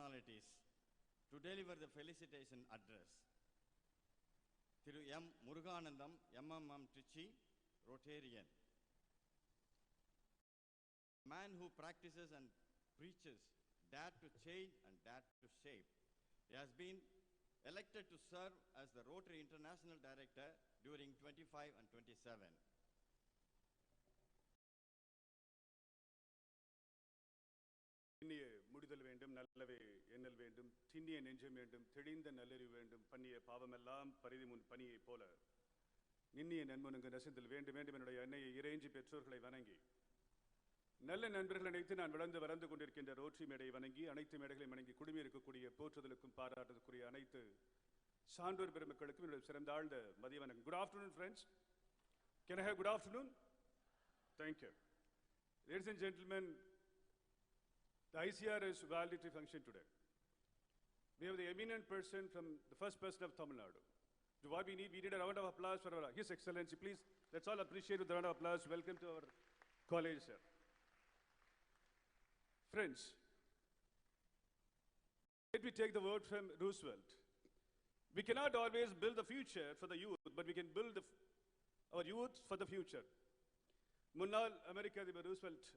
personalities to deliver the felicitation address. Thiru M. Muruganandam, MMM Trichy, Rotarian. A man who practices and preaches, dare to change and dare to shape. He has been elected to serve as the Rotary International Director during 25 and 27. திண்ணிய முடிதல் வேண்டும், நல்லவே எண்ணல் வேண்டும், திண்ணிய நெஞ்சம் வேண்டும், தெளிந்த நல்லறிவு வேண்டும், பண்ணிய பாவமெல்லாம் பரிதி முன் பணியைப் போல நின்னிய நன்மனுங்க நசிந்தல் வேண்டும் வேண்டும் என்னுடைய அன்னையை இறைஞ்சி பெற்றோர்களை வணங்கி நல்ல நண்பர்கள் அனைத்து நான் வளர்ந்து கொண்டிருக்கின்ற ரோட்டரி மேடையை வணங்கி அனைத்து மேடைகளையும் வணங்கி குடும்பி இருக்கக்கூடிய போற்றுதலுக்கும் பாராட்டுதலுக்குரிய அனைத்து சான்றோர் பெருமக்களுக்கும் என்னுடைய சிறந்த ஆழ்ந்த மதிய வணக்கம். Good afternoon, friends. Can I have good afternoon? Thank you. Ladies and gentlemen, the ICR is valedictory function today. We have the eminent person from the first person of Tamil Nadu. So what we need a round of applause for His Excellency. Please, let's all appreciate with a round of applause. Welcome to our college, sir. Friends, let me take the word from Roosevelt. We cannot always build the future for the youth, but we can build our youth for the future. முன்னாள் அமெரிக்க அதிபர் Roosevelt,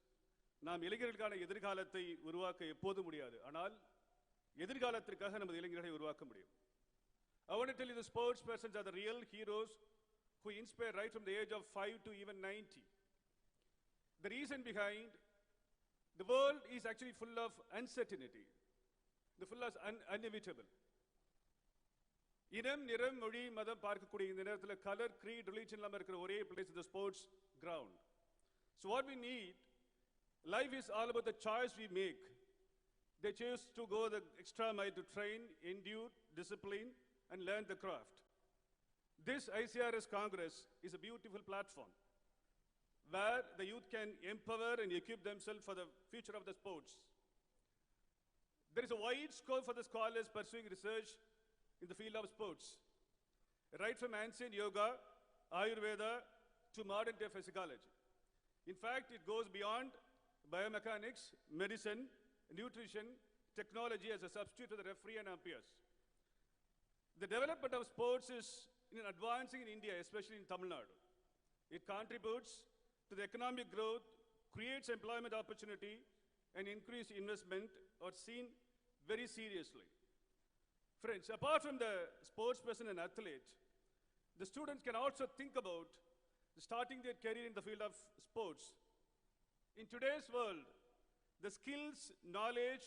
நாம் இளைஞர்களுக்கான எதிர்காலத்தை உருவாக்க எப்போது முடியாது, ஆனால் எதிர்காலத்திற்காக நமது இளைஞர்களை உருவாக்க முடியும். I want to tell you the sports persons are the real heroes who inspire right from the age of 5 to even 90. The reason behind, the world is actually full of uncertainty. The full of inevitable. இனம், நிறம், மொழி, மதம் பார்க்கக்கூடிய இந்த நேரத்தில் colour, creed, religion எல்லாம் இருக்கிற ஒரே place is the sports ground. So what we need, life is all about the choice we make. They choose to go the extra mile to train, endure, discipline, and learn the craft. This ICRS Congress is a beautiful platform where the youth can empower and equip themselves for the future of the sports. There is a wide scope for the scholars pursuing research in the field of sports, right from ancient yoga, Ayurveda, to modern day physiology. In fact, it goes beyond biomechanics, medicine, nutrition, technology as a substitute for the referee and umpires. The development of sports is advancing in India, especially in Tamil Nadu. It contributes to the economic growth, creates employment opportunity, and increased investment are seen very seriously. Friends, apart from the sports person and athlete, the students can also think about starting their career in the field of sports. In today's world, the skills, knowledge,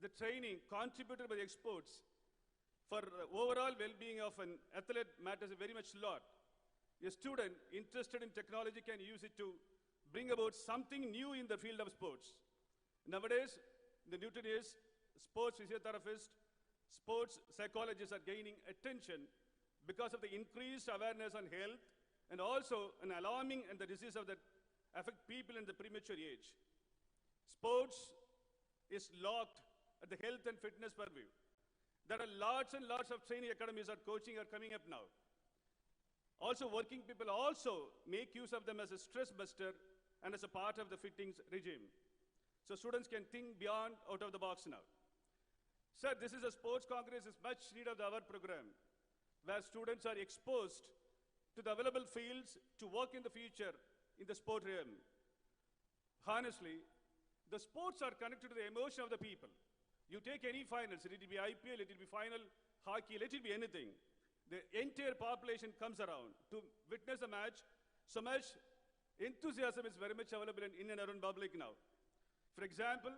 the training contributed by the experts for overall well-being of an athlete matters very much a lot. A student interested in technology can use it to bring about something new in the field of sports. Nowadays, the nutritionists, sports physiotherapists, sports psychologists are gaining attention because of the increased awareness on health and also an alarming and the disease that affect people in the premature age. Sports is locked at the health and fitness purview. There are lots and lots of training academies or coaching are coming up now. Also, working people also make use of them as a stress buster and as a part of the fittings regime. So students can think beyond, out of the box now. Sir, this is a sports congress, is much need of our program, where students are exposed to the available fields to work in the future in the sport realm. Honestly, the sports are connected to the emotion of the people. You take any finals, it will be IPL, it will be final hockey, let it be anything. The entire population comes around to witness a match. So much enthusiasm is very much available in and around public now. For example,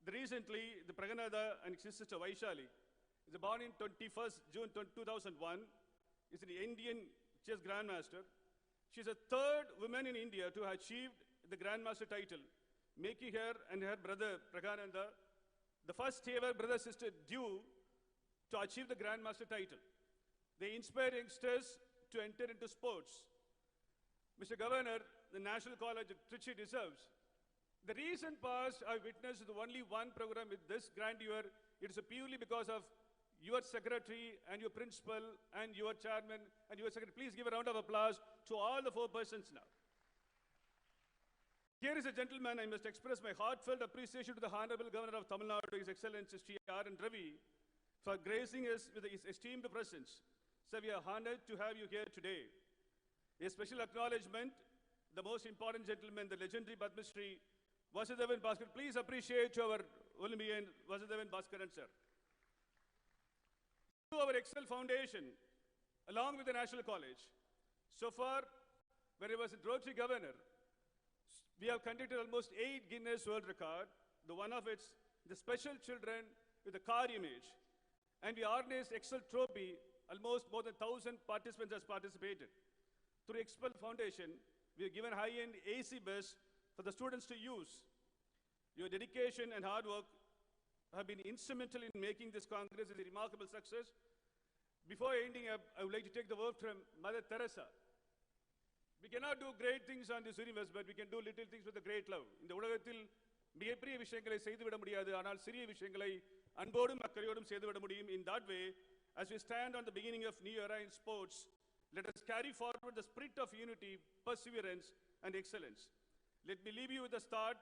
recently, the Praganada and his sister Vaishali is born in 21st June 2001, is an Indian chess grandmaster. She is the third woman in India to have achieved the grandmaster title, making her and her brother Pragananda the first ever brother-sister duo to achieve the grandmaster title. They inspire youngsters to enter into sports. Mr. Governor, the National College of Trichy deserves. The recent past, I witnessed only one program with this grandeur. It is purely because of your secretary and your principal and your chairman and your secretary. Please give a round of applause to all the 4 persons now. Here is a gentleman, I must express my heartfelt appreciation to the Honorable Governor of Tamil Nadu, His Excellency Sri R.N. Ravi, for gracing us with his esteemed presence. Sir, we are honored to have you here today. A special acknowledgement, the most important gentleman, the legendary Padma Shri Vasudevan Bhaskar. Please appreciate our Olympian Vasudevan Bhaskaran, sir. To our Excel Foundation, along with the National College. So far, when I was a Rotary Governor, we have conducted almost 8 Guinness World Record, the one of its, the special children with the car image. And we organized Excel Trophy, almost more than 1,000 participants has participated. Through Excel Foundation, we have given high-end AC bus for the students to use. Your dedication and hard work have been instrumental in making this Congress a remarkable success. Before ending up, I would like to take the word from Mother Teresa. We cannot do great things on this universe, but we can do little things with a great love. இந்த உலகத்தில் மிகப்பெரிய விஷயங்களை செய்துவிட முடியாது, ஆனால் சிறிய விஷயங்களை அன்போடும் அக்கறையோடும் செய்துவிட முடியும். In that way, as we stand on the beginning of new era in sports, let us carry forward the spirit of unity, perseverance, and excellence. Let me leave you with a start.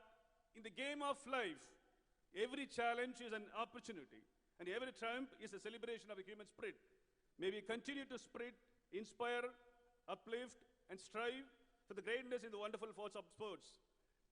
In the game of life, every challenge is an opportunity, and every triumph is a celebration of a human spirit. May we continue to spread, inspire, uplift, and strive for the greatness in the wonderful force of sports.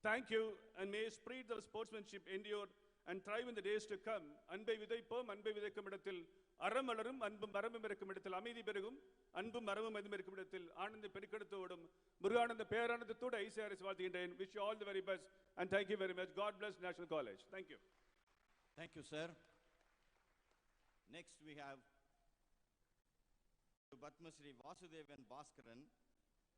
Thank you, and may spirit of sportsmanship endure and thrive in the days to come. அன்பை விதைப்போம், அன்பை விதைக்கும் இடத்தில் அறம் வளரும், அன்பும் மரமும் இருக்கும் இடத்தில் அமைதி பெருகும், அன்பும் மரமும் அதுவும் இருக்கும் இடத்தில் ஆனந்த பெருக்கெடுத்து ஓடும், முருகானந்த பேரானந்தத்தோடு ஐசிஆர்எஸ் வாழ்த்துகின்றேன். Wish you all the very best and thank you very much. God bless National College. Thank you. Thank you, sir. Next we have Padma Shri Vasudevan Bhaskaran,